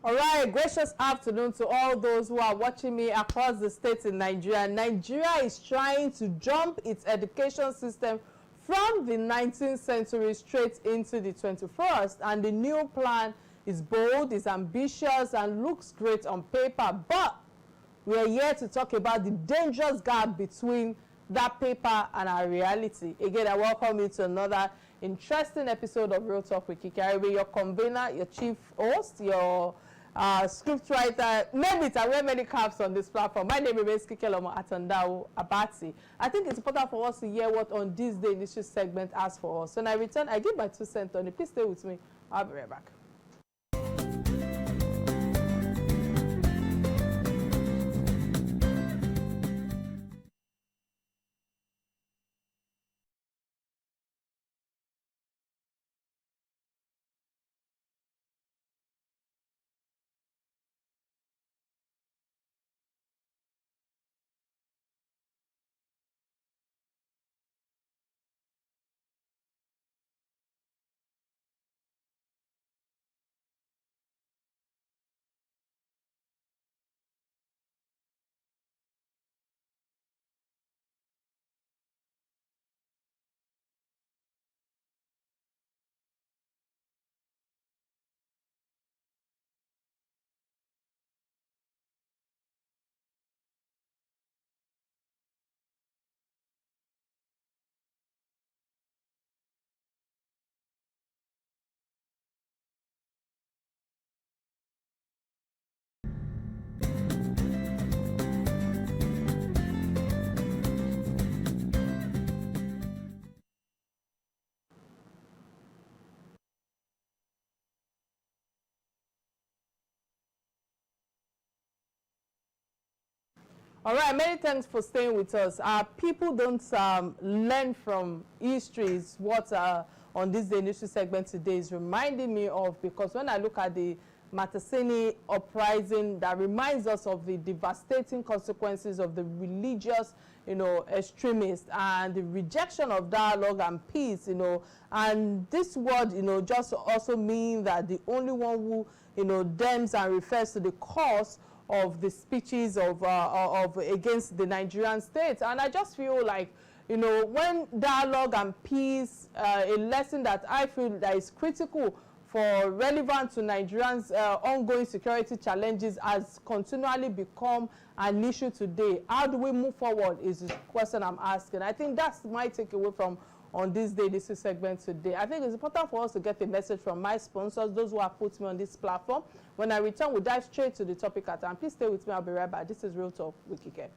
All right, gracious afternoon to all those who are watching me across the states in Nigeria. Nigeria is trying to jump its education system from the 19th century straight into the 21st, and the new plan is bold, is ambitious, and looks great on paper. But we are here to talk about the dangerous gap between that paper and our reality. Again, I welcome you to another interesting episode of Real Talk with KikeTv. Your convener, your chief host, your scriptwriter, maybe I wear many caps on this platform. My name is Atanda-Owo. I think it's important for us to hear what On This Day Initial segment asks for us. So when I return, I give my 2 cents on it. Please stay with me. I'll be right back. All right, many thanks for staying with us. People don't learn from history is what On This Day Initial segment today is reminding me of, because when I look at the Matasini uprising, that reminds us of the devastating consequences of the religious, extremists, and the rejection of dialogue and peace, and this word, just also mean that the only one who, dems and refers to the cause of the speeches of against the Nigerian state. And I just feel like, when dialogue and peace, a lesson that I feel that is critical for relevant to Nigerians' ongoing security challenges, has continually become an issue today. How do we move forward is the question I'm asking. I think that's my takeaway from On This Day, this is segment today. I think it's important for us to get a message from my sponsors, those who have put me on this platform. When I return, we'll dive straight to the topic at hand. Please stay with me. I'll be right back. This is Real Talk with Kike.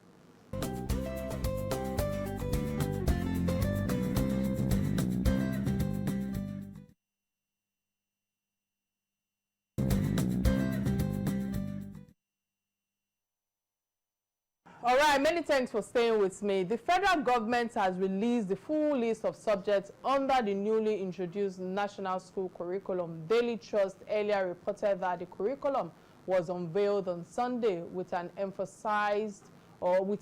All right, many thanks for staying with me. The federal government has released the full list of subjects under the newly introduced National School Curriculum. Daily Trust earlier reported that the curriculum was unveiled on Sunday with emphasis on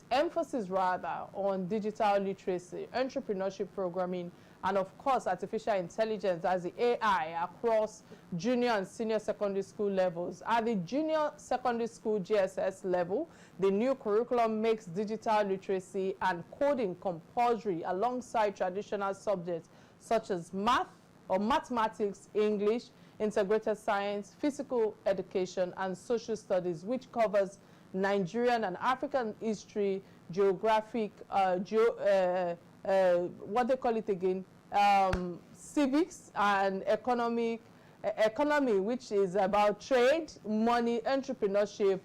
digital literacy, entrepreneurship programming, and of course artificial intelligence as the AI across junior and senior secondary school levels. At the junior secondary school GSS level, the new curriculum makes digital literacy and coding compulsory alongside traditional subjects such as math or mathematics, English, integrated science, physical education, and social studies, which covers Nigerian and African history, geographic, what they call it again, civics, and economy, which is about trade, money, entrepreneurship,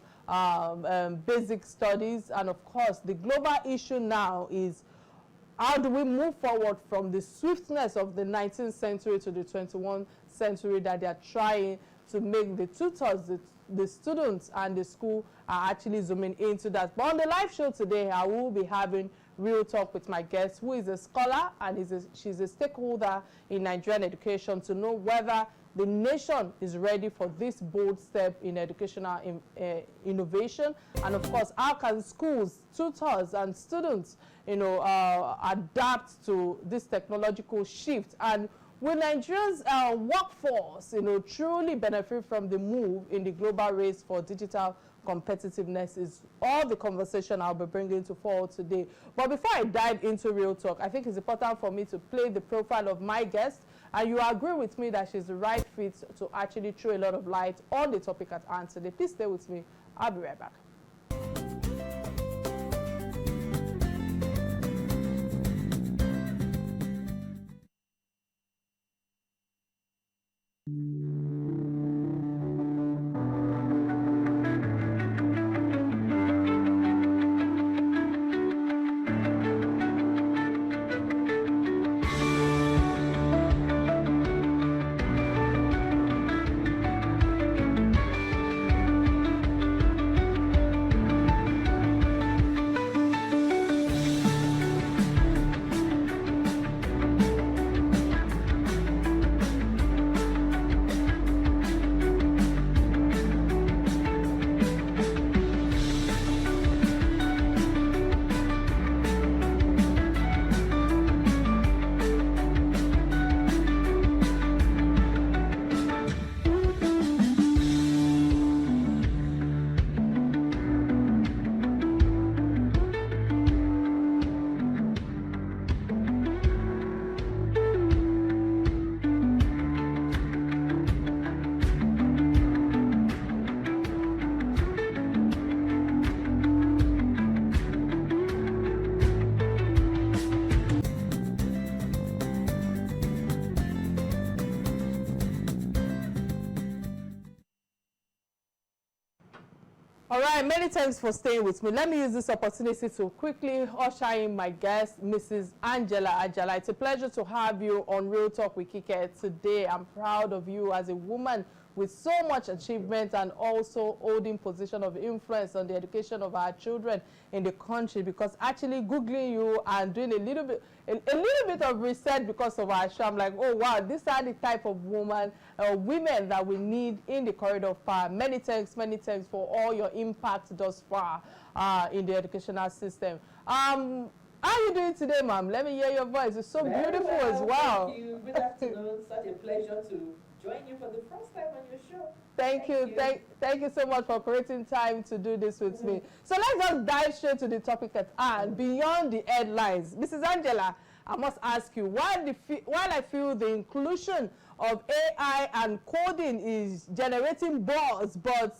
basic studies, and of course the global issue now is how do we move forward from the swiftness of the 19th century to the 21st century that they are trying to make the tutors, the students and the school are actually zooming into that. But on the live show today, I will be having Real Talk with my guest, who is a scholar and she's a stakeholder in Nigerian education, to know whether the nation is ready for this bold step in educational innovation, and of course, how can schools, tutors, and students, adapt to this technological shift, and Will Nigeria's workforce, truly benefit from the move in the global race for digital competitiveness is all the conversation I'll be bringing to forward today. But before I dive into Real Talk, I think it's important for me to play the profile of my guest, and you agree with me that she's the right fit to actually throw a lot of light on the topic at hand today. Please stay with me. I'll be right back. All right, many thanks for staying with me. Let me use this opportunity to quickly usher in my guest, Mrs. Ajala. It's a pleasure to have you on Real Talk with Kike today. I'm proud of you as a woman with so much achievement and also holding position of influence on the education of our children in the country, because actually Googling you and doing a little bit of research because of our show, I'm like, oh wow, these are the type of women that we need in the corridor of power. Many thanks for all your impact thus far in the educational system. How are you doing today, ma'am? Let me hear your voice. It's so Very beautiful well, as well. Thank you. Good afternoon. Such a pleasure to join you for the first time on your show. Thank you so much for creating time to do this with me. So let's just dive straight to the topic at hand, beyond the headlines. Mrs. Ajala, I must ask you, while I feel the inclusion of AI and coding is generating buzz, but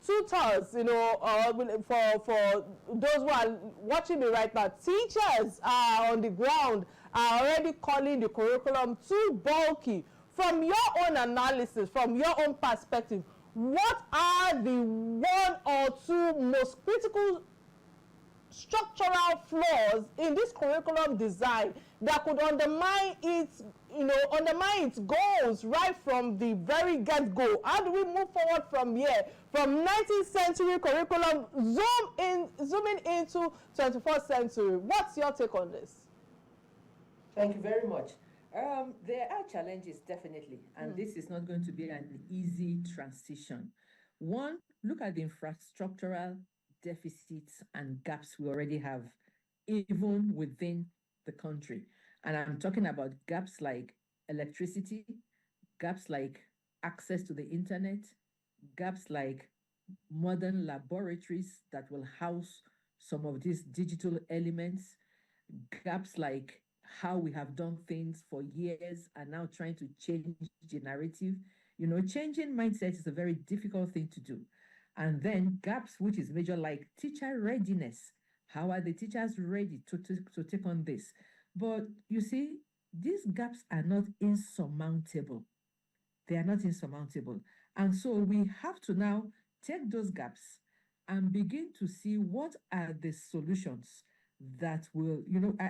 tutors, for those who are watching me right now, teachers are on the ground are already calling the curriculum too bulky. From your own analysis, from your own perspective, what are the one or two most critical structural flaws in this curriculum design that could undermine its goals right from the very get-go? How do we move forward from here, from 19th century curriculum, zooming into 21st century? What's your take on this? Thank you very much. There are challenges, definitely, and this is not going to be an easy transition. One, look at the infrastructural deficits and gaps we already have, even within the country. And I'm talking about gaps like electricity, gaps like access to the internet, gaps like modern laboratories that will house some of these digital elements, gaps like how we have done things for years and now trying to change the narrative. Changing mindset is a very difficult thing to do. And then gaps, which is major, like teacher readiness. How are the teachers ready to take on this? But you see, these gaps are not insurmountable. They are not insurmountable. And so we have to now take those gaps and begin to see what are the solutions that will,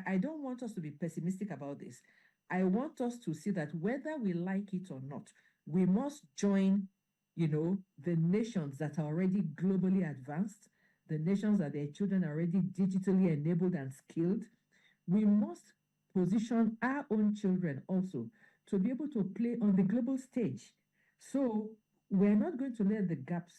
I don't want us to be pessimistic about this. I want us to see that whether we like it or not, we must join, the nations that are already globally advanced, the nations that their children are already digitally enabled and skilled. We must position our own children also to be able to play on the global stage. So we're not going to let the gaps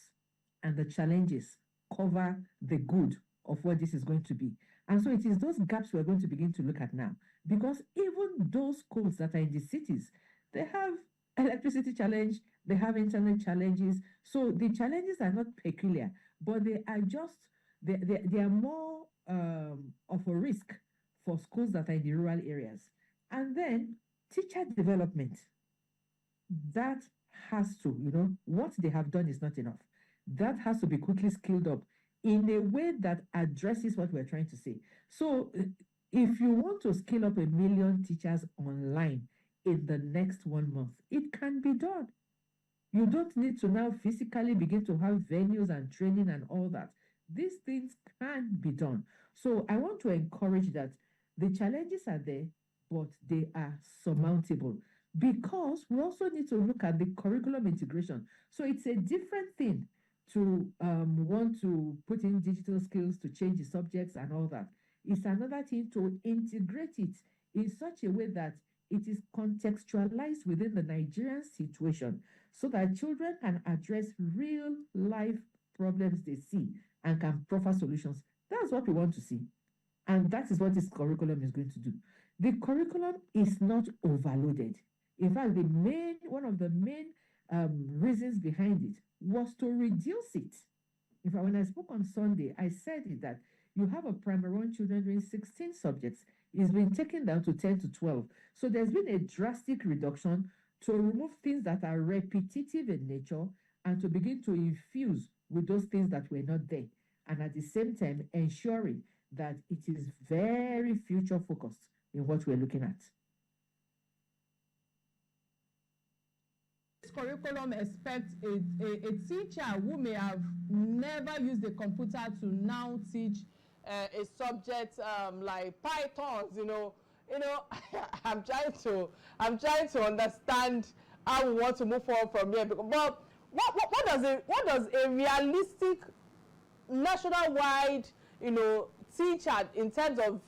and the challenges cover the good of what this is going to be. And so it is those gaps we're going to begin to look at now. because even those schools that are in the cities, they have electricity challenge, they have internet challenges. So the challenges are not peculiar, but they are just they are more of a risk for schools that are in the rural areas. And then teacher development, that has to, what they have done is not enough. That has to be quickly skilled up in a way that addresses what we're trying to say. So, if you want to scale up 1 million teachers online in the next 1 month, it can be done. You don't need to now physically begin to have venues and training and all that. These things can be done. So I want to encourage that the challenges are there, but they are surmountable, because we also need to look at the curriculum integration. So it's a different thing to want to put in digital skills to change the subjects and all that. It's another thing to integrate it in such a way that it is contextualized within the Nigerian situation, so that children can address real life problems they see and can proffer solutions. That's what we want to see. And that is what this curriculum is going to do. The curriculum is not overloaded. In fact, one of the main reasons behind it was to reduce it. In fact, when I spoke on Sunday, I said it that you have a primary one children doing 16 subjects. It's been taken down to 10 to 12. So there's been a drastic reduction to remove things that are repetitive in nature and to begin to infuse with those things that were not there. And at the same time, ensuring that it is very future focused in what we're looking at. This curriculum expects a teacher who may have never used a computer to now teach a subject like Pythons, I'm trying to understand how we want to move forward from here. But what does a realistic national-wide, teacher in terms of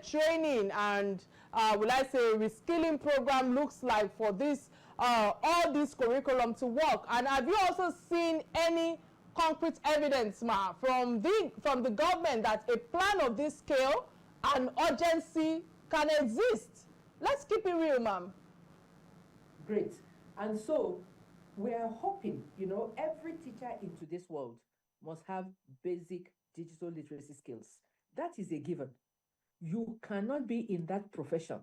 training and will I say reskilling program looks like for this all this curriculum to work? And have you also seen any concrete evidence, from the government that a plan of this scale and urgency can exist? Let's keep it real, ma'am. Great. And so we are hoping, every teacher in today's world must have basic digital literacy skills. That is a given. You cannot be in that profession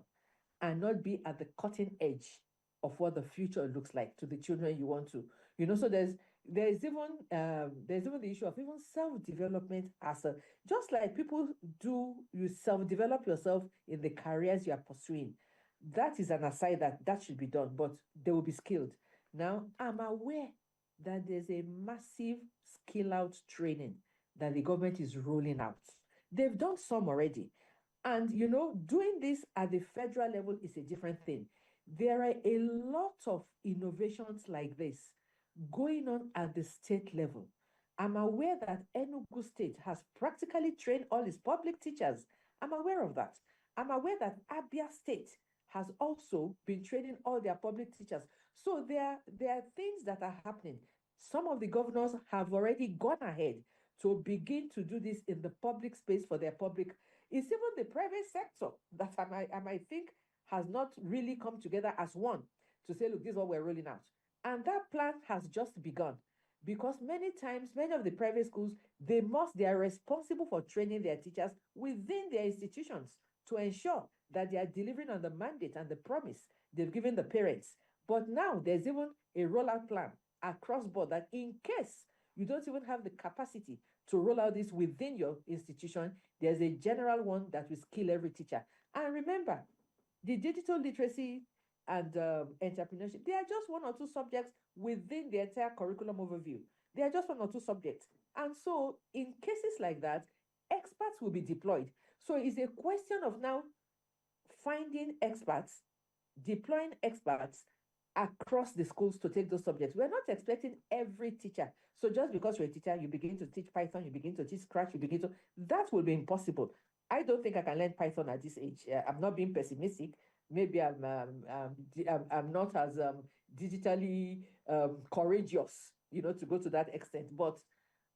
and not be at the cutting edge of what the future looks like to the children you want to. So there's even the issue of even self-development just like people do, you self-develop yourself in the careers you are pursuing. That is an aside that should be done, but they will be skilled. Now, I'm aware that there's a massive skill out training that the government is rolling out. They've done some already. And, doing this at the federal level is a different thing. There are a lot of innovations like this going on at the state level. I'm aware that Enugu State has practically trained all its public teachers. I'm aware of that. I'm aware that Abia State has also been training all their public teachers. So there are things that are happening. Some of the governors have already gone ahead to begin to do this in the public space for their public. It's even the private sector that I might think has not really come together as one to say, look, this is what we're rolling out. And that plan has just begun, because many times, many of the private schools, they are responsible for training their teachers within their institutions to ensure that they are delivering on the mandate and the promise they've given the parents. But now there's even a rollout plan across board that in case you don't even have the capacity to roll out this within your institution, there's a general one that will skill every teacher. And remember, the digital literacy and entrepreneurship, they are just 1 or 2 subjects within the entire curriculum overview. They are just 1 or 2 subjects. And so in cases like that, experts will be deployed. So it's a question of now finding experts, deploying experts across the schools to take those subjects. We're not expecting every teacher. So just because you're a teacher, you begin to teach Python, you begin to teach Scratch, that will be impossible. I don't think I can learn Python at this age. I'm not being pessimistic. Maybe I'm not as digitally courageous, to go to that extent. But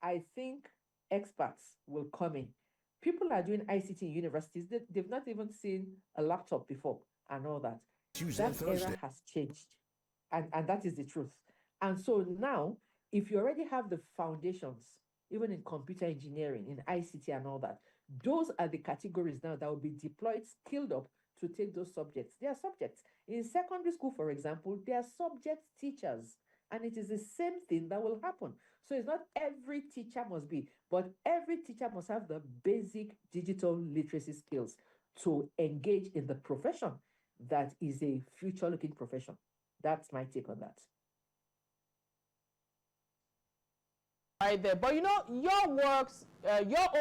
I think experts will come in. People are doing ICT in universities. They've not even seen a laptop before and all that. Tuesday and That era Thursday. has changed. And that is the truth. And so now, if you already have the foundations, even in computer engineering, in ICT and all that, those are the categories now that will be deployed, skilled up to take those subjects. They are subjects. In secondary school, for example, they are subject teachers. And it is the same thing that will happen. So it's not every teacher must be, but every teacher must have the basic digital literacy skills to engage in the profession that is a future-looking profession. That's my take on that. Right there, but your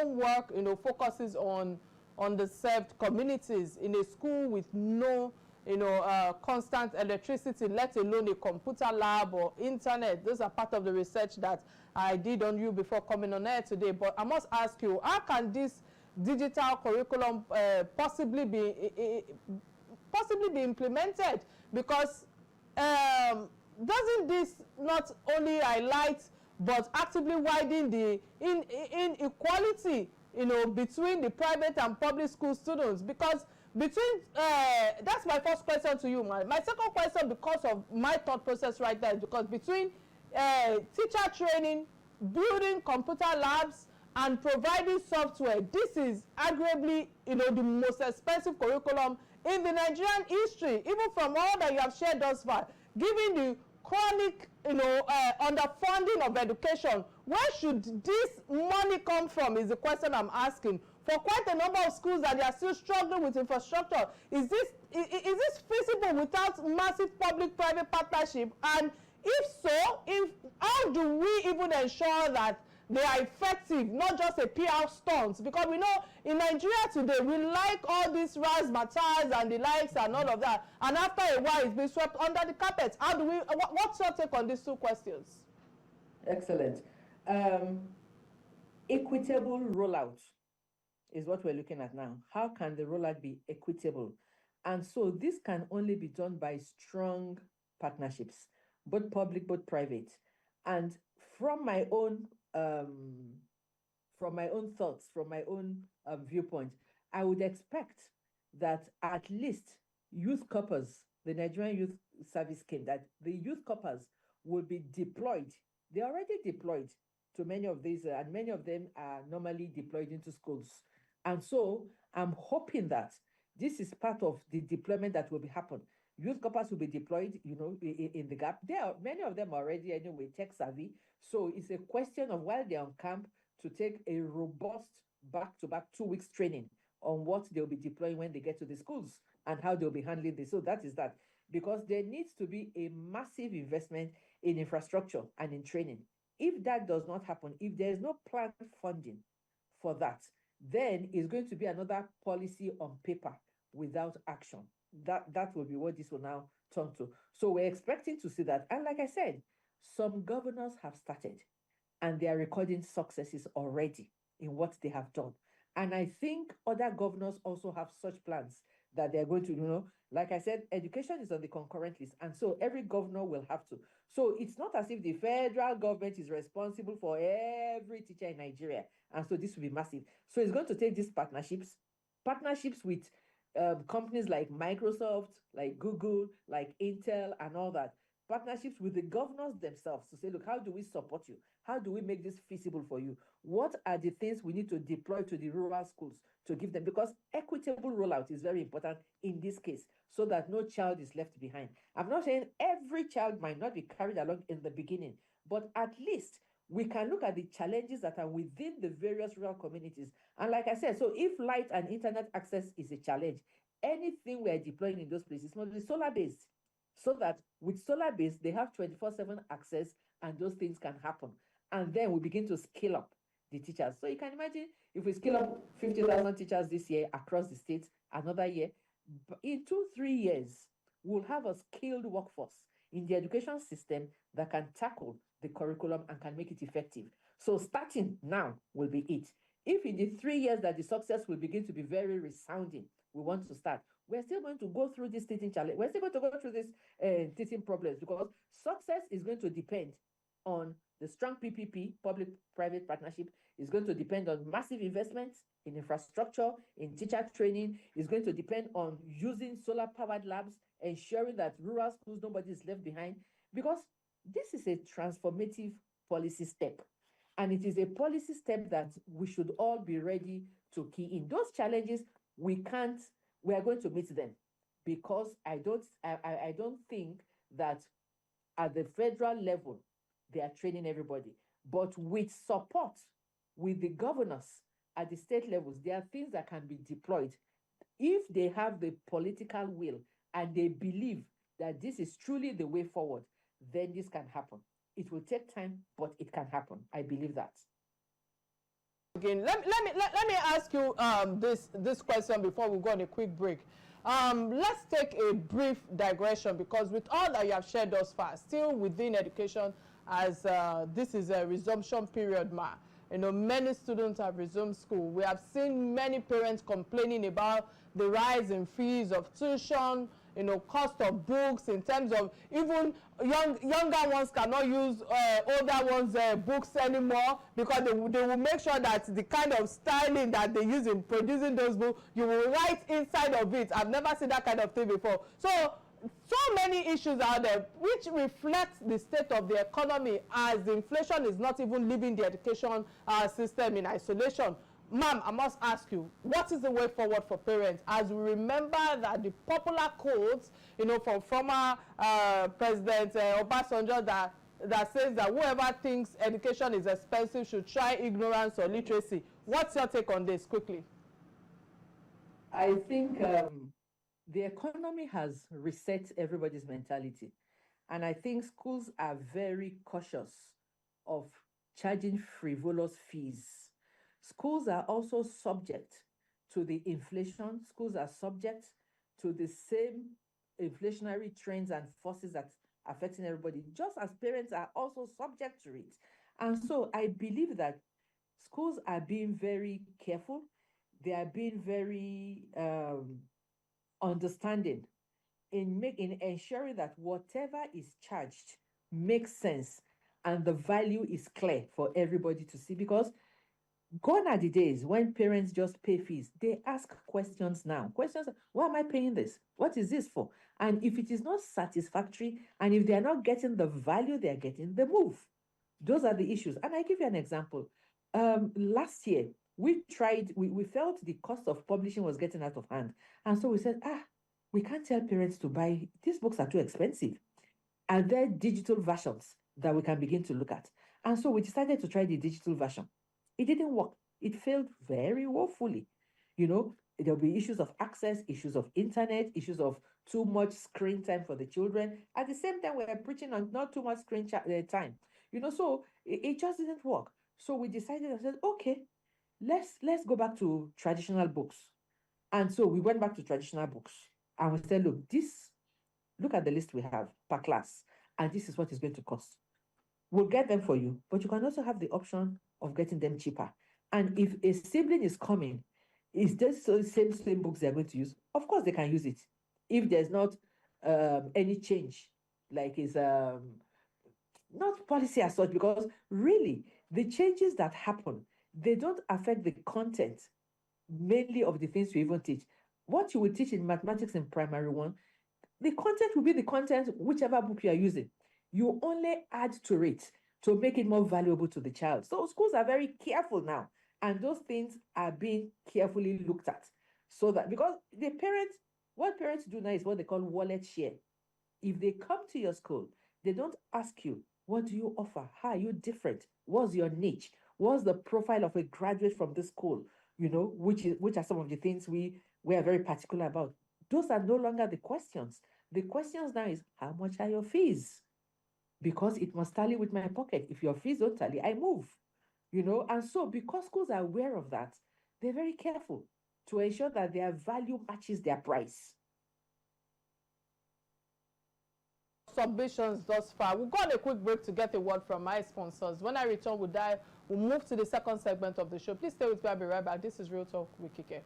own work, focuses on the Sept communities in a school with no, constant electricity, let alone a computer lab or internet. Those are part of the research that I did on you before coming on air today. But I must ask you, how can this digital curriculum possibly be implemented? Because doesn't this not only highlight but actively widen the inequality, between the private and public school students? Because between that's my first question to you. My second question, because of my thought process right there, is because between teacher training, building computer labs, and providing software, this is arguably the most expensive curriculum in the Nigerian history, even from all that you have shared thus far. Given the chronic underfunding of education, where should this money come from is the question I'm asking. For quite a number of schools that they are still struggling with infrastructure, is this feasible without massive public-private partnership? And if so, how do we even ensure that they are effective, not just a PR stunt? Because we know in Nigeria today, we like all these razzmatazz and the likes and all of that, and after a while it's been swept under the carpet. How do we, what's your take on these two questions? Excellent. Equitable rollout is what we're looking at now. How can the rollout be equitable? And so this can only be done by strong partnerships, both public, both private. And from my own thoughts, from my own viewpoint, I would expect that at least youth corpers, the Nigerian Youth Service Scheme, that the youth corpers will be deployed. They're already deployed to many of these, and many of them are normally deployed into schools. And so I'm hoping that this is part of the deployment that will be happen. Youth corpers will be deployed, in the gap. Many of them already anyway tech savvy. So it's a question of, while they're on camp, to take a robust back-to-back 2 weeks training on what they'll be deploying when they get to the schools and how they'll be handling this. So that is that. Because there needs to be a massive investment in infrastructure and in training. If that does not happen, if there is no planned funding for that, then it's going to be another policy on paper without action. That will be what this will now turn to. So we're expecting to see that. And like I said, some governors have started and they are recording successes already in what they have done. And I think other governors also have such plans that they're going to, like I said, education is on the concurrent list. And so every governor will have to. So it's not as if the federal government is responsible for every teacher in Nigeria. And so this will be massive. So it's going to take these partnerships with companies like Microsoft, like Google, like Intel, and all that. Partnerships with the governors themselves to say, look, how do we support you? How do we make this feasible for you? What are the things we need to deploy to the rural schools to give them? Because equitable rollout is very important in this case, so that no child is left behind. I'm not saying every child might not be carried along in the beginning, but at least we can look at the challenges that are within the various rural communities. And like I said, so if light and internet access is a challenge, anything we're deploying in those places must be solar-based, so that with solar-based, they have 24/7 access and those things can happen. And then we begin to scale up the teachers. So you can imagine if we scale up 50,000 teachers this year across the state, another year, in 2-3 years, we'll have a skilled workforce in the education system that can tackle the curriculum and can make it effective. So starting now will be it. If in the 3 years that the success will begin to be very resounding, we want to start, we're still going to go through this teaching challenge. We're still going to go through this teaching problems, because success is going to depend on the strong PPP, public-private partnership, is going to depend on massive investments in infrastructure, in teacher training, is going to depend on using solar-powered labs, ensuring that rural schools, nobody is left behind, because this is a transformative policy step. And it is a policy step that we should all be ready to key in. Those challenges, we are going to meet them, because I don't think that at the federal level, they are training everybody. But with support, with the governors at the state levels, there are things that can be deployed. If they have the political will and they believe that this is truly the way forward, then this can happen. It will take time, but it can happen. I believe that. Again, let me ask you this question before we go on a quick break. Let's take a brief digression, because with all that you have shared thus far, still within education, as this is a resumption period, many students have resumed school. We have seen many parents complaining about the rise in fees of tuition, cost of books, in terms of even younger ones cannot use older ones' books anymore, because they will make sure that the kind of styling that they use in producing those books, you will write inside of it. I've never seen that kind of thing before. So many issues out there which reflects the state of the economy, as the inflation is not even leaving the education system in isolation. Ma'am, I must ask you, what is the way forward for parents, as we remember that the popular quotes, from former President Obasanjo, that says that whoever thinks education is expensive should try ignorance or literacy. What's your take on this, quickly? I think the economy has reset everybody's mentality. And I think schools are very cautious of charging frivolous fees. Schools are also subject to the inflation. Schools are subject to the same inflationary trends and forces that are affecting everybody, just as parents are also subject to it. And so I believe that schools are being very careful. They are being very understanding in ensuring that whatever is charged makes sense and the value is clear for everybody to see, because gone are the days when parents just pay fees. They ask questions now. Questions, why am I paying this? What is this for? And if it is not satisfactory, and if they are not getting the value they are getting, they move. Those are the issues. And I give you an example. Last year, we felt the cost of publishing was getting out of hand. And so we said, we can't tell parents to buy, these books are too expensive. Are there digital versions that we can begin to look at? And so we decided to try the digital version. It didn't work. It failed very woefully. There'll be issues of access, issues of internet, issues of too much screen time for the children. At the same time, we're preaching on not too much screen time. So it just didn't work. So we decided and said, okay, let's go back to traditional books. And so we went back to traditional books and we said, look at the list we have per class, and this is what it's going to cost. We'll get them for you, but you can also have the option of getting them cheaper. And if a sibling is coming, is this the same books they're going to use? Of course, they can use it. If there's not any change, like is not policy as such, because really the changes that happen, they don't affect the content mainly of the things you even teach. What you will teach in mathematics in primary one, the content will be the content, whichever book you are using. You only add to it to make it more valuable to the child. So schools are very careful now, and those things are being carefully looked at. So that, because what parents do now is what they call wallet share. If they come to your school, they don't ask you, what do you offer? How are you different? What's your niche? What's the profile of a graduate from this school? Which are some of the things we are very particular about. Those are no longer the questions. The questions now is, how much are your fees? Because it must tally with my pocket. If your fees don't tally, I move. And so because schools are aware of that, they're very careful to ensure that their value matches their price. Submissions thus far. We'll go on a quick break to get a word from my sponsors. When I return, we'll move to the second segment of the show. Please stay with me. I'll be right back. This is Real Talk with Kike.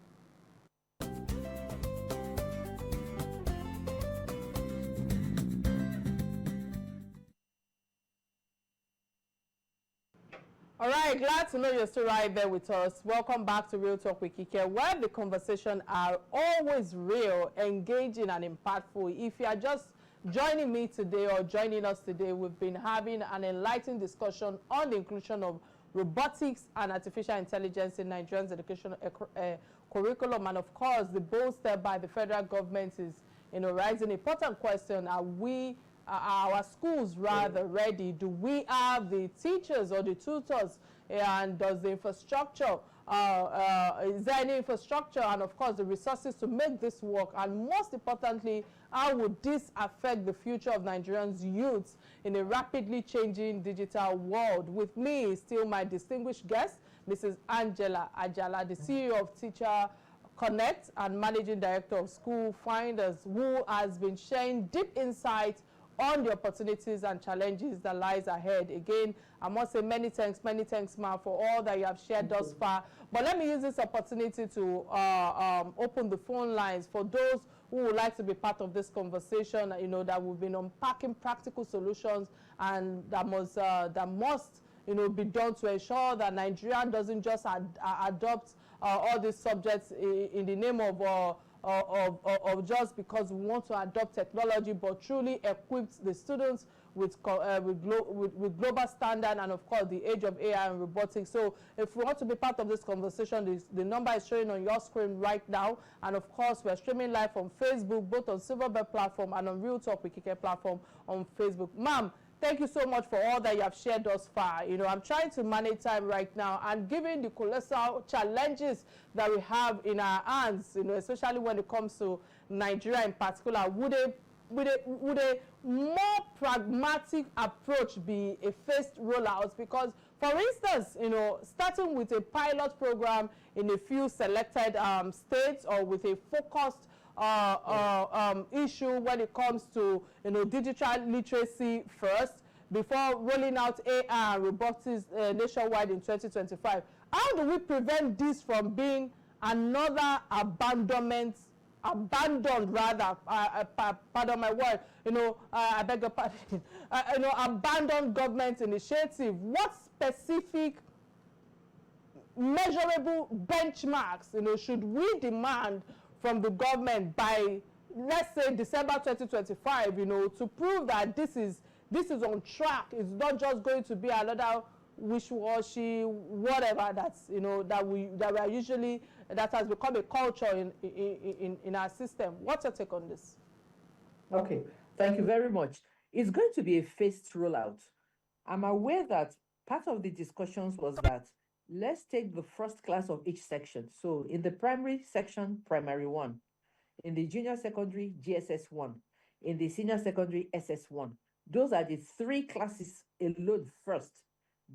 All right, glad to know you're still right there with us. Welcome back to Real Talk with Kike, where the conversation are always real, engaging, and impactful. If you are just joining me today or joining us today, we've been having an enlightening discussion on the inclusion of robotics and artificial intelligence in Nigeria's education curriculum. And of course, the bold step by the federal government is, raising an important question: are our schools rather ready? Do we have the teachers or the tutors? And does the infrastructure, is there any infrastructure, and of course the resources to make this work? And most importantly, how would this affect the future of Nigerians' youths in a rapidly changing digital world? With me is still my distinguished guest, Mrs. Ajala, the CEO of Teacher Connect and Managing Director of School Finders, who has been sharing deep insights on the opportunities and challenges that lies ahead. Again, I must say many thanks, ma, for all that you have shared thus far. But let me use this opportunity to open the phone lines for those who would like to be part of this conversation, that we've been unpacking practical solutions and that must be done to ensure that Nigeria doesn't just adopt all these subjects in the name of just because we want to adopt technology, but truly equips the students with global standard and of course the age of AI and robotics. So if you want to be part of this conversation, the number is showing on your screen right now, and of course we're streaming live on Facebook, both on Silverbird platform and on Real Talk with Kike platform on Facebook. Ma'am, thank you so much for all that you have shared thus far. I'm trying to manage time right now, and given the colossal challenges that we have in our hands, especially when it comes to Nigeria in particular, would a more pragmatic approach be a phased rollout? Because, for instance, starting with a pilot program in a few selected states, or with a focused issue when it comes to digital literacy first, before rolling out AI and robotics nationwide in 2025. How do we prevent this from being another abandoned rather, pardon my word, I beg your pardon, abandoned government initiative? What specific measurable benchmarks should we demand from the government by, let's say, December 2025, to prove that this is on track? It's not just going to be another wish-washy whatever that has become a culture in our system. What's your take on this? Okay, thank you very much. It's going to be a phased rollout. I'm aware that part of the discussions was that let's take the first class of each section. So in the primary section, primary 1. In the junior secondary, GSS 1. In the senior secondary, SS 1. Those are the 3 classes alone first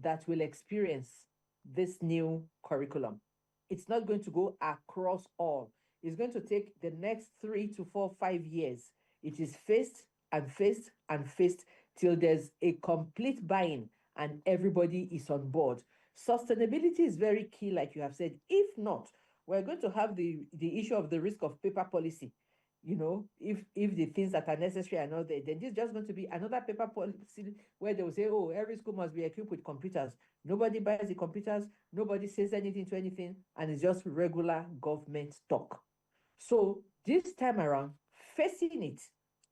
that will experience this new curriculum. It's not going to go across all. It's going to take the next 3 to 4, 5 years. It is phased and phased and phased till there's a complete buy-in and everybody is on board. Sustainability is very key, like you have said. If not, we're going to have the issue of the risk of paper policy. If the things that are necessary are not there, then this is just going to be another paper policy where they will say, oh, every school must be equipped with computers. Nobody buys the computers, nobody says anything to anything, and it's just regular government talk. So this time around, facing it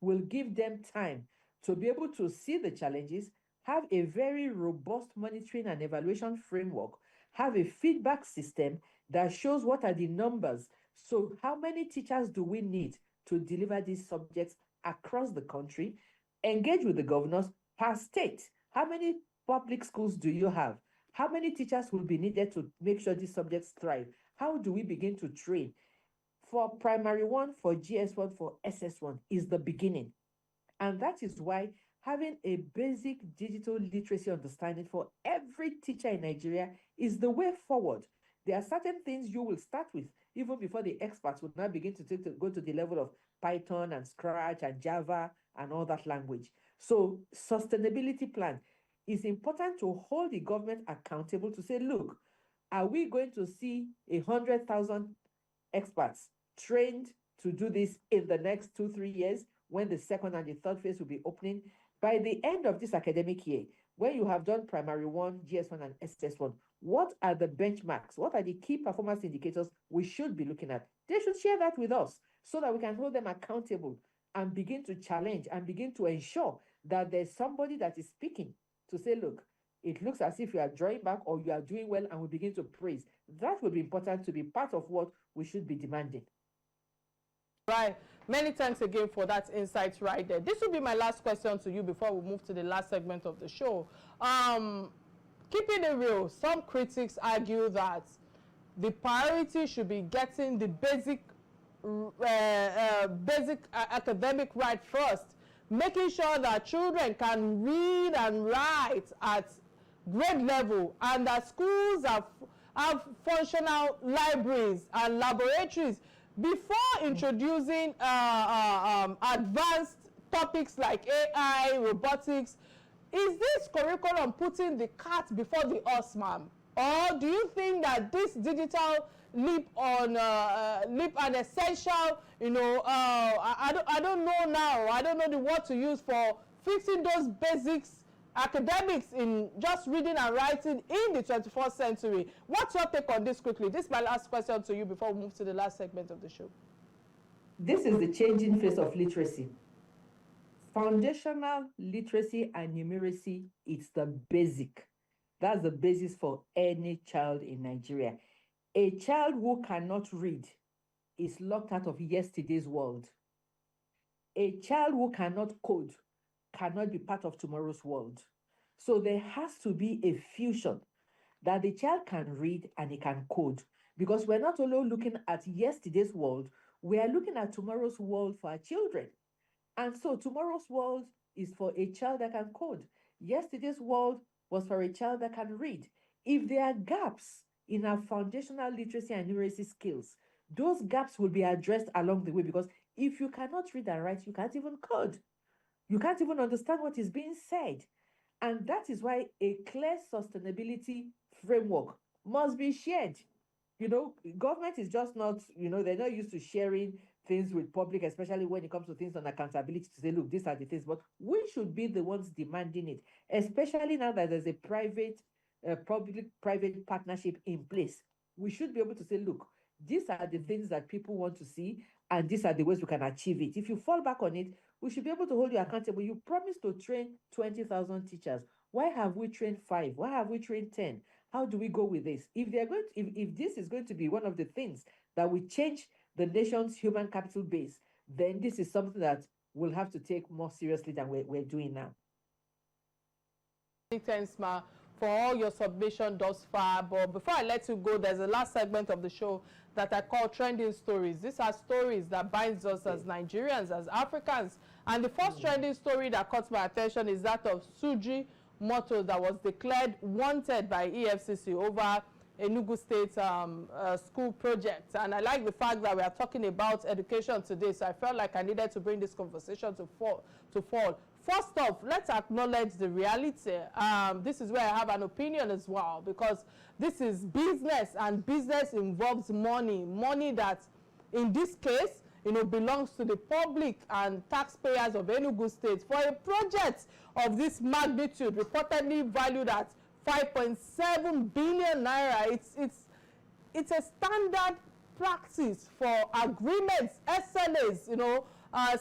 will give them time to be able to see the challenges, have a very robust monitoring and evaluation framework, have a feedback system that shows what are the numbers. So how many teachers do we need to deliver these subjects across the country? Engage with the governors per state. How many public schools do you have? How many teachers will be needed to make sure these subjects thrive? How do we begin to train? For primary 1, for GS1, for SS1 is the beginning. And that is why having a basic digital literacy understanding for every teacher in Nigeria is the way forward. There are certain things you will start with even before the experts will now begin to go to the level of Python and Scratch and Java and all that language. So sustainability plan is important to hold the government accountable to say, look, are we going to see 100,000 experts trained to do this in the next 2-3 years when the second and the third phase will be opening? By the end of this academic year, when you have done primary one, GS1, and SS1, what are the benchmarks? What are the key performance indicators we should be looking at? They should share that with us so that we can hold them accountable and begin to challenge and begin to ensure that there's somebody that is speaking to say, look, it looks as if you are drawing back or you are doing well, and we begin to praise. That will be important to be part of what we should be demanding. Right. Many thanks again for that insight right there. This will be my last question to you before we move to the last segment of the show. Keeping it real, some critics argue that the priority should be getting the basic academic right first, making sure that children can read and write at grade level, and that schools have functional libraries and laboratories before introducing advanced topics like AI, robotics. Is this curriculum putting the cart before the horse, ma'am? Or do you think that this digital leap an essential, I don't know now, I don't know the word to use for fixing those basics academics in just reading and writing in the 21st century? What's your take on this quickly? This is my last question to you before we move to the last segment of the show. This is the changing face of literacy. Foundational literacy and numeracy is the basic. That's the basis for any child in Nigeria. A child who cannot read is locked out of yesterday's world. A child who cannot code cannot be part of tomorrow's world. So there has to be a fusion that the child can read and he can code, because we're not only looking at yesterday's world, we are looking at tomorrow's world for our children. And so tomorrow's world is for a child that can code. Yesterday's world was for a child that can read. If there are gaps in our foundational literacy and numeracy skills, those gaps will be addressed along the way, because if you cannot read and write, you can't even code. You can't even understand what is being said. And that is why a clear sustainability framework must be shared. Government is just not, they're not used to sharing things with public, especially when it comes to things on accountability, to say, look, these are the things, but we should be the ones demanding it, especially now that there's a public-private partnership in place. We should be able to say, look, these are the things that people want to see, and these are the ways we can achieve it. If you fall back on it, we should be able to hold you accountable. You promised to train 20,000 teachers. Why have we trained 5? Why have we trained 10? How do we go with this? If this is going to be one of the things that will change the nation's human capital base, then this is something that we'll have to take more seriously than we're doing now. Thanks, Ma, for all your submission thus far. But before I let you go, there's a last segment of the show that I call Trending Stories. These are stories that binds us as Nigerians, as Africans. And the first trending story that caught my attention is that of Suji Motors, that was declared wanted by EFCC over Enugu State school project. And I like the fact that we are talking about education today, so I felt like I needed to bring this conversation to fall. First off, let's acknowledge the reality. This is where I have an opinion as well, because this is business, and business involves money that, in this case, belongs to the public and taxpayers of Enugu State for a project of this magnitude, reportedly valued at 5.7 billion naira. It's a standard practice for agreements, SLAs,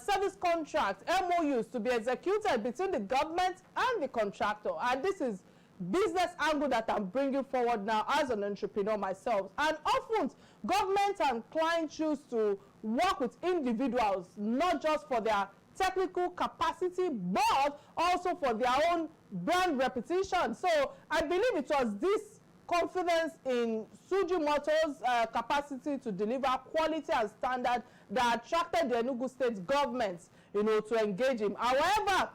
service contracts, MOUs to be executed between the government and the contractor. And this is business angle that I'm bringing forward now as an entrepreneur myself. And often government and clients choose to work with individuals, not just for their technical capacity, but also for their own brand reputation. So I believe it was this confidence in Suji Motors' capacity to deliver quality and standard that attracted the Enugu State government, to engage him. However,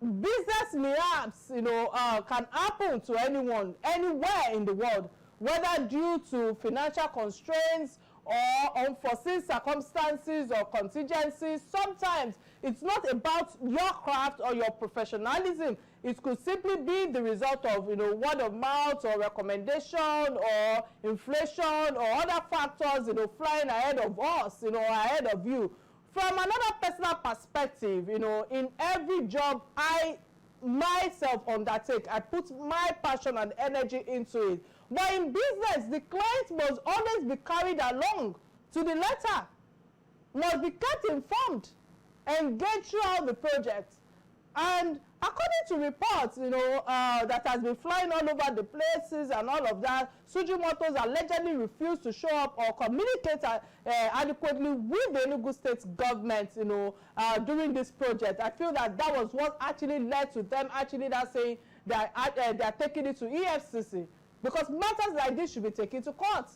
business mishaps, can happen to anyone, anywhere in the world, whether due to financial constraints or unforeseen circumstances or contingencies. Sometimes it's not about your craft or your professionalism. It could simply be the result of, word of mouth or recommendation or inflation or other factors, flying ahead of us, ahead of you. From another personal perspective, in every job I myself undertake. I put my passion and energy into it. But in business, the client must always be carried along to the letter, must be kept informed, engaged throughout the project. And according to reports, that has been flying all over the places and all of that, Suju Motors allegedly refused to show up or communicate adequately with the Enugu State government, during this project. I feel that that was what actually led to them actually that saying that they are taking it to EFCC, because matters like this should be taken to court.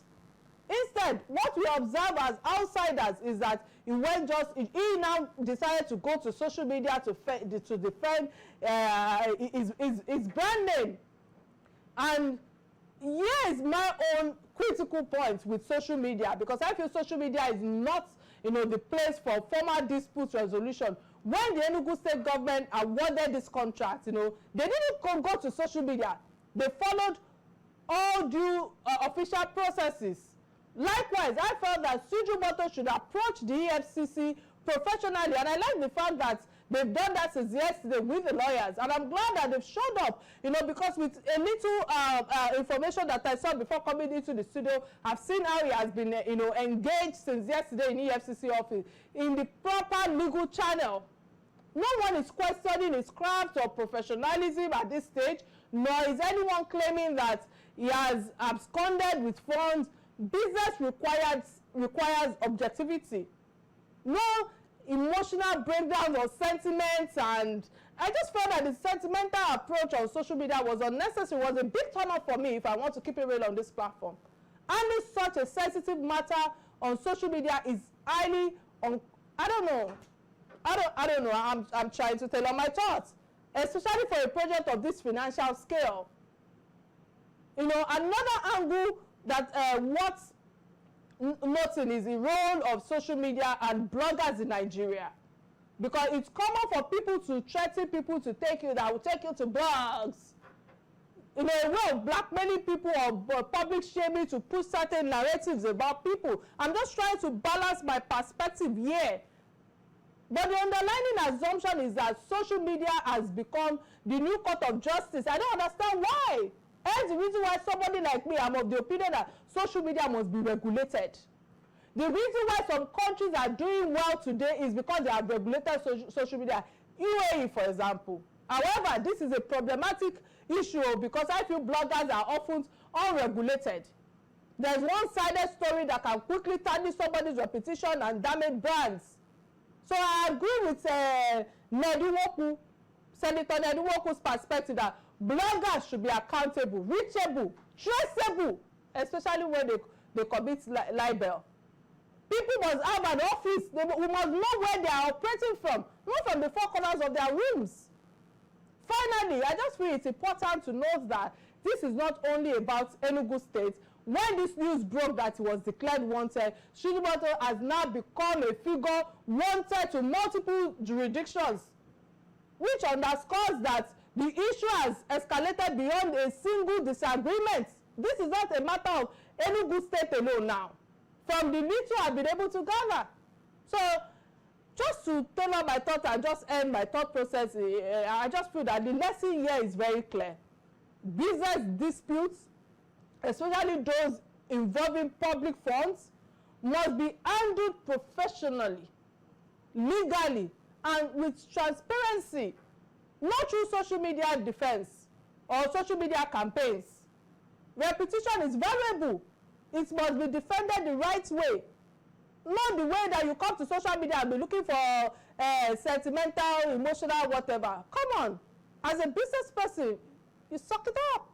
Instead, what we observe as outsiders is that he now decided to go to social media to defend his brand name. And here's my own critical point with social media, because I feel social media is not, the place for formal dispute resolution. When the Enugu State government awarded this contract, they didn't go to social media. They followed all due official processes. Likewise, I felt that Suju Motors should approach the EFCC professionally, and I like the fact that they've done that since yesterday with the lawyers, and I'm glad that they've showed up, because with a little information that I saw before coming into the studio, I've seen how he has been, engaged since yesterday in EFCC office in the proper legal channel. No one is questioning his craft or professionalism at this stage, nor is anyone claiming that he has absconded with funds. Business requires objectivity, no emotional breakdowns or sentiments, and I just felt that the sentimental approach on social media was unnecessary. It was a big turn off for me if I want to keep it real on this platform. Handling such a sensitive matter on social media is highly I don't know. I'm trying to tell on my thoughts, especially for a project of this financial scale. Another angle that what's noting is the role of social media and bloggers in Nigeria, because it's common for people to threaten people to that will take you to blogs, a way of blackmailing people or public shaming to put certain narratives about people. I'm just trying to balance my perspective here. But the underlying assumption is that social media has become the new court of justice. I don't understand why. Hence the reason why somebody like me, I'm of the opinion that social media must be regulated. The reason why some countries are doing well today is because they have regulated social media. UAE, for example. However, this is a problematic issue because I feel bloggers are often unregulated. There's one-sided story that can quickly tarnish somebody's reputation and damage brands. So I agree with Senator Nediwoku's perspective that bloggers should be accountable, reachable, traceable, especially when they commit libel. People must have an office. We must know where they are operating from, not from the four corners of their rooms. Finally, I just feel it's important to note that this is not only about Enugu State. When this news broke that he was declared wanted, Suju Motors has now become a figure wanted to multiple jurisdictions, which underscores that the issue has escalated beyond a single disagreement. This is not a matter of Enugu State alone now. From the little I've been able to gather. So, just to tailor my thought and just end my thought process, I just feel that the lesson here is very clear. Business disputes, especially those involving public funds, must be handled professionally, legally, and with transparency, not through social media defense or social media campaigns. Reputation is valuable. It must be defended the right way, not the way that you come to social media and be looking for sentimental, emotional, whatever. Come on. As a business person, you suck it up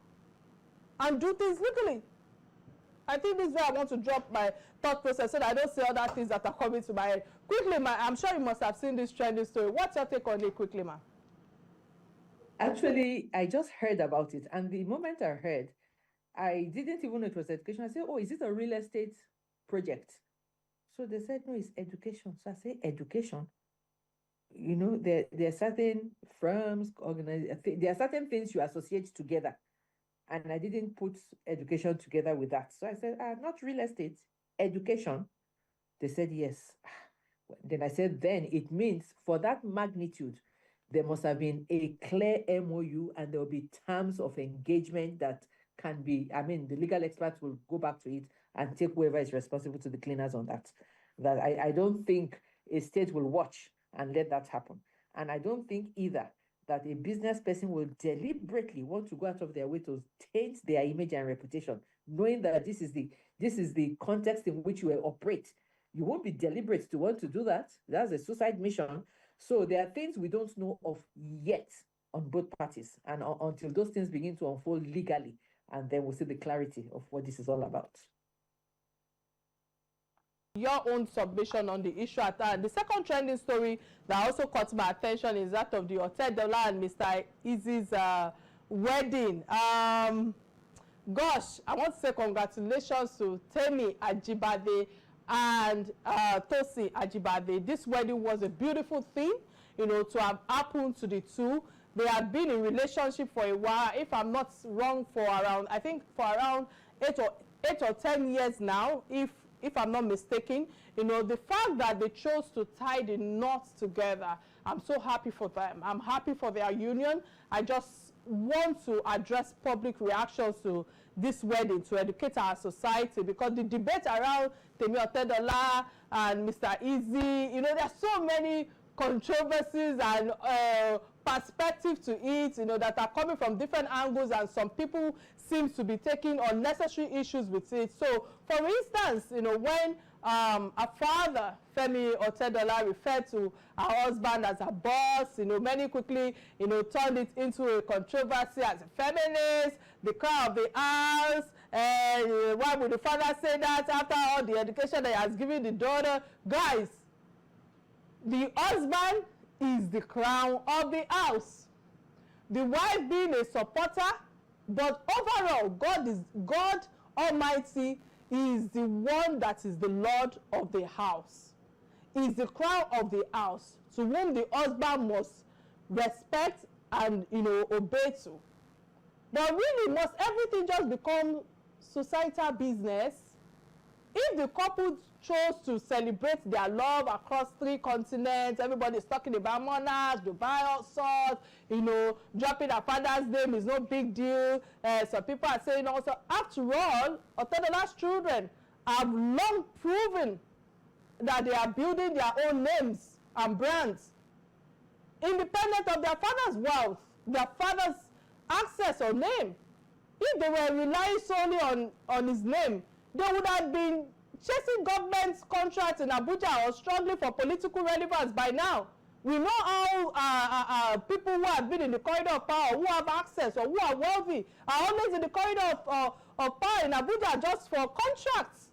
and do things legally. I think this is where I want to drop my thought process so that I don't say other things that are coming to my head. Quickly, ma, I'm sure you must have seen this trending story. What's your take on it, quickly, ma? Actually, I just heard about it. And the moment I heard, I didn't even know it was education. I said, oh, is it a real estate project? So they said, no, it's education. So I say, education? You know, there are certain firms, there are certain things you associate together. And I didn't put education together with that. So I said, not real estate, education. They said, yes. Then I said, then it means for that magnitude, there must have been a clear MOU, and there will be terms of engagement that can be, I mean, the legal experts will go back to it and take whoever is responsible to the cleaners on that. That I don't think a state will watch and let that happen. And I don't think either that a business person will deliberately want to go out of their way to taint their image and reputation, knowing that this is the context in which you will operate. You won't be deliberate to want to do that. That's a suicide mission. So there are things we don't know of yet on both parties, and until those things begin to unfold legally, and then we'll see the clarity of what this is all about. Your own submission on the issue at hand. The second trending story that also caught my attention is that of the Atanda-Owo and Mr. Easy's wedding. Gosh, I want to say congratulations to Temi Ajibade and Tosi Ajibade. This wedding was a beautiful thing, you know, to have happened to the two. They have been in relationship for a while, if I'm not wrong, for around, I think for around 8 or 10 years now, if I'm not mistaken. You know, the fact that they chose to tie the knots together, I'm so happy for them. I'm happy for their union. I just want to address public reactions to this wedding to educate our society, because the debate around Temi Atanda-Owo and Mr. Easy, you know, there are so many controversies and perspective to it, you know, that are coming from different angles, and some people seem to be taking unnecessary issues with it. So, for instance, you know, when a father, Femi Atanda-Owo, referred to her husband as a boss, you know, many quickly, you know, turned it into a controversy as a feminist, the cry of the house, and why would the father say that after all the education that he has given the daughter? Guys, the husband is the crown of the house. The wife being a supporter, but overall, God Almighty is the one that is the Lord of the house. He is the crown of the house, to whom the husband must respect and, you know, obey to. But really, must everything just become societal business? If the couple chose to celebrate their love across 3 continents, everybody's talking about monarchs, Dubai, all sorts, you know, dropping a father's name is no big deal. Some people are saying also, after all, Atanda-Owo's children have long proven that they are building their own names and brands, independent of their father's wealth, their father's access or name. If they were relying solely on his name, they would have been chasing government contracts in Abuja or struggling for political relevance by now. We know how people who have been in the corridor of power, who have access or who are wealthy, are always in the corridor of power in Abuja just for contracts.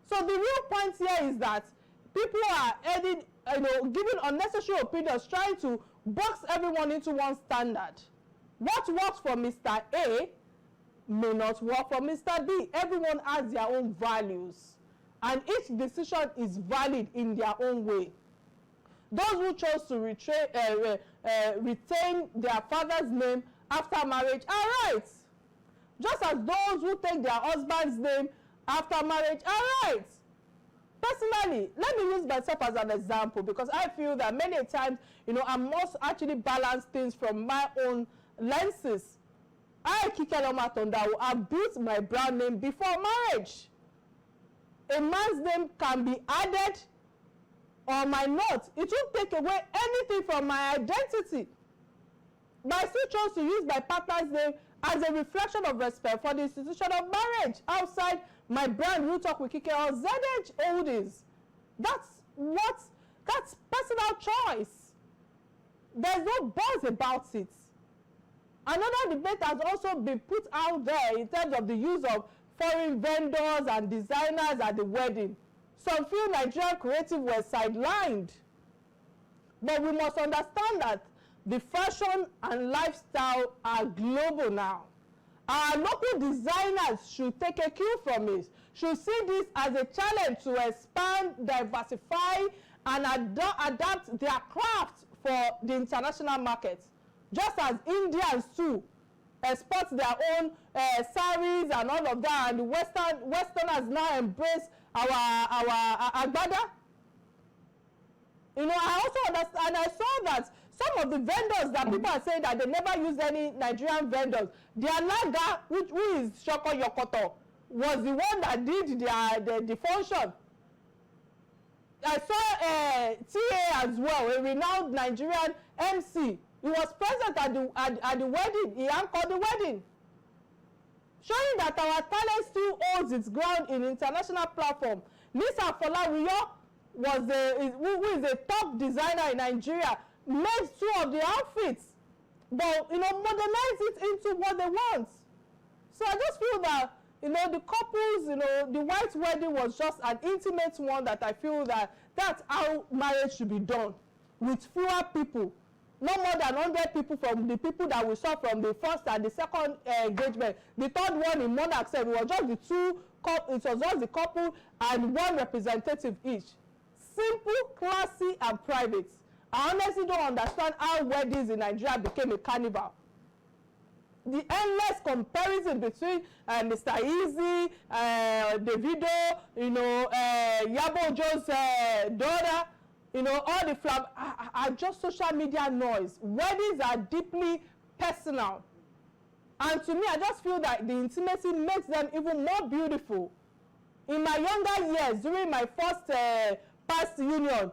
So the real point here is that people are adding, you know, giving unnecessary opinions, trying to box everyone into one standard. What works for Mr. A may not work for Mr. B. Everyone has their own values, and each decision is valid in their own way. Those who chose to retain their father's name after marriage are right, just as those who take their husband's name after marriage are right. Personally, let me use myself as an example, because I feel that many times, you know, I must actually balance things from my own lenses. I, Atanda-Owo, have built my brand name before marriage. A man's name can be added or might not. It won't take away anything from my identity. But I still chose to use my partner's name as a reflection of respect for the institution of marriage outside my brand, RealTalkWithKike or ZH Holdings. That's personal choice. There's no buzz about it. Another debate has also been put out there in terms of the use of foreign vendors and designers at the wedding. Some feel Nigerian creative were sidelined. But we must understand that the fashion and lifestyle are global now. Our local designers should take a cue from it, should see this as a challenge to expand, diversify, and adapt their craft for the international market. Just as Indians too export their own saris and all of that, and the Westerners now embrace our agbada. You know, I also understand, and I saw that some of the vendors that people are saying that they never use any Nigerian vendors, their lager, who is Shoko Yokoto, was the one that did the function. I saw TA as well, a renowned Nigerian MC. He was present at the wedding. He anchored the wedding, showing that our talent still holds its ground in international platform. Lisa Folariyo who is a top designer in Nigeria, made 2 of the outfits, but modernize it into what they want. So I just feel that the couples, the white wedding was just an intimate one that I feel that that's how marriage should be done, with fewer people, no more than 100 people from the people that we saw from the first and the second engagement. The third one in Monarch said it was just it was just the couple and 1 representative each. Simple, classy, and private. I honestly don't understand how weddings in Nigeria became a carnival. The endless comparison between Mr. Easy, Davido, Yabo Ojo's daughter, all the are just social media noise. Weddings are deeply personal. And to me, I just feel that the intimacy makes them even more beautiful. In my younger years, during my first past union,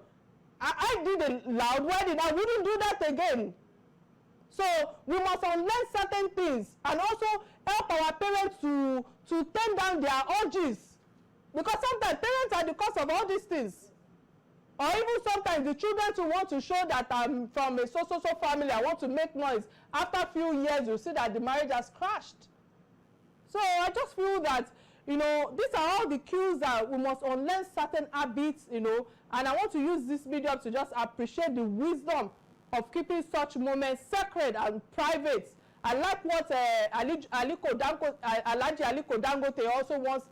I did a loud wedding. I wouldn't do that again. So we must unlearn certain things and also help our parents to tame down their urges. Because sometimes parents are the cause of all these things. Or even sometimes the children to want to show that I'm from a so-so-so family, I want to make noise. After a few years, you see that the marriage has crashed. So I just feel that, these are all the cues that we must unlearn certain habits, and I want to use this medium to just appreciate the wisdom of keeping such moments sacred and private. I like what Alhaji Aliko Dangote also once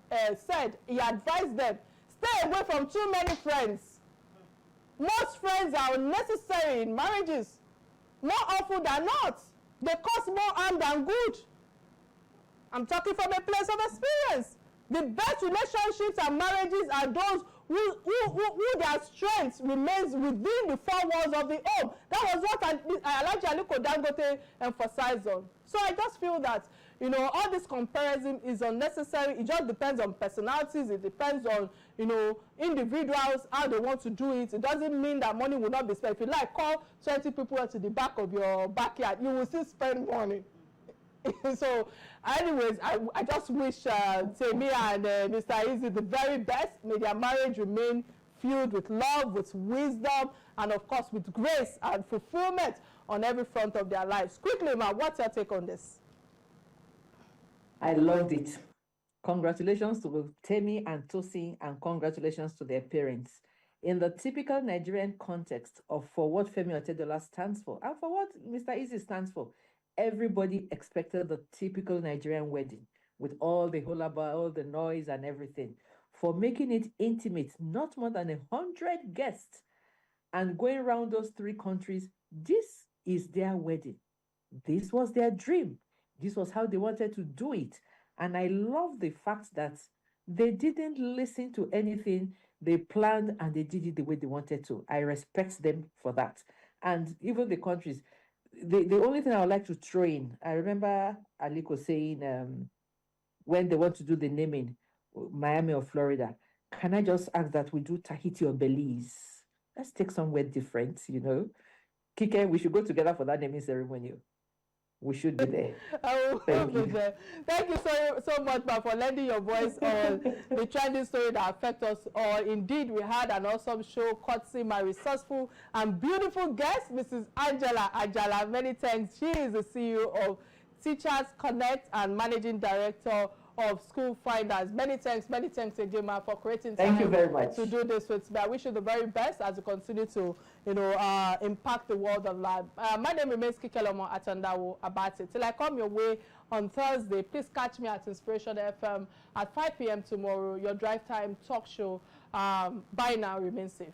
said. He advised them, stay away from too many friends. Most friends are unnecessary in marriages. More often than not, they cause more harm than good. I'm talking from a place of experience. The best relationships and marriages are those who their strength remains within the 4 walls of the home. That was what Alhaji Aliko Dangote emphasized on. So I just feel that, all this comparison is unnecessary. It just depends on personalities. It depends on, individuals, how they want to do it. It doesn't mean that money will not be spent. If you call 20 people to the back of your backyard, you will still spend money. So, anyways, I just wish Temi and Mr. Easy the very best. May their marriage remain filled with love, with wisdom, and of course with grace and fulfillment on every front of their lives. Quickly, Ma, what's your take on this? I loved it. Congratulations to both Temi and Tosin, and congratulations to their parents. In the typical Nigerian context of for what Femi Otedola stands for and for what Mr. Easy stands for, everybody expected the typical Nigerian wedding with all the holaba, all the noise and everything. For making it intimate, not more than 100 guests, and going around those 3 countries, this is their wedding. This was their dream. This was how they wanted to do it. And I love the fact that they didn't listen to anything. They planned and they did it the way they wanted to. I respect them for that. And even the countries, the only thing I would like to throw in, I remember Aliko saying when they want to do the naming, Miami or Florida, can I just ask that we do Tahiti or Belize? Let's take somewhere different, Kike, we should go together for that naming ceremony. We should be there. I will be there. Thank you so much, Ma, for lending your voice on the trending story that affects us all. Indeed, we had an awesome show, courtesy my resourceful and beautiful guest, Mrs. Ajala. Many thanks. She is the CEO of Teachers Connect and Managing Director of School Finders. Many thanks again, Ma, for creating time. Thank you very much to do this with me. I wish you the very best as you continue to, impact the world of life. My name remains Kikelomo Atanda-Owo about it. Till I come your way on Thursday, please catch me at Inspiration FM at 5 p.m. tomorrow. Your drive time talk show. Bye now. Remain safe.